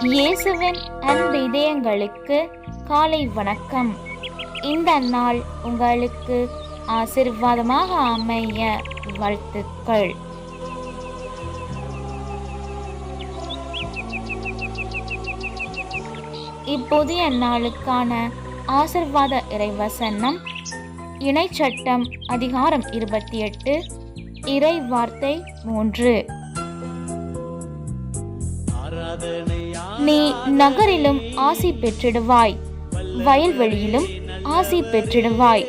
இயேசுவின் அன்பு இதயங்களுக்கு காலை வணக்கம். இந்த நாள் உங்களுக்கு ஆசீர்வாதமாக அமைய வாழ்த்துக்கள். இப்புதிய நாளுக்கான ஆசீர்வாத இறைவசனம் இணைச்சட்டம் அதிகாரம் 28 இறை வார்த்தை 3. நீ நகரிலும் ஆசி பெற்றிடுவாய், வயல்வெளியிலும் ஆசி பெற்றிடுவாய்.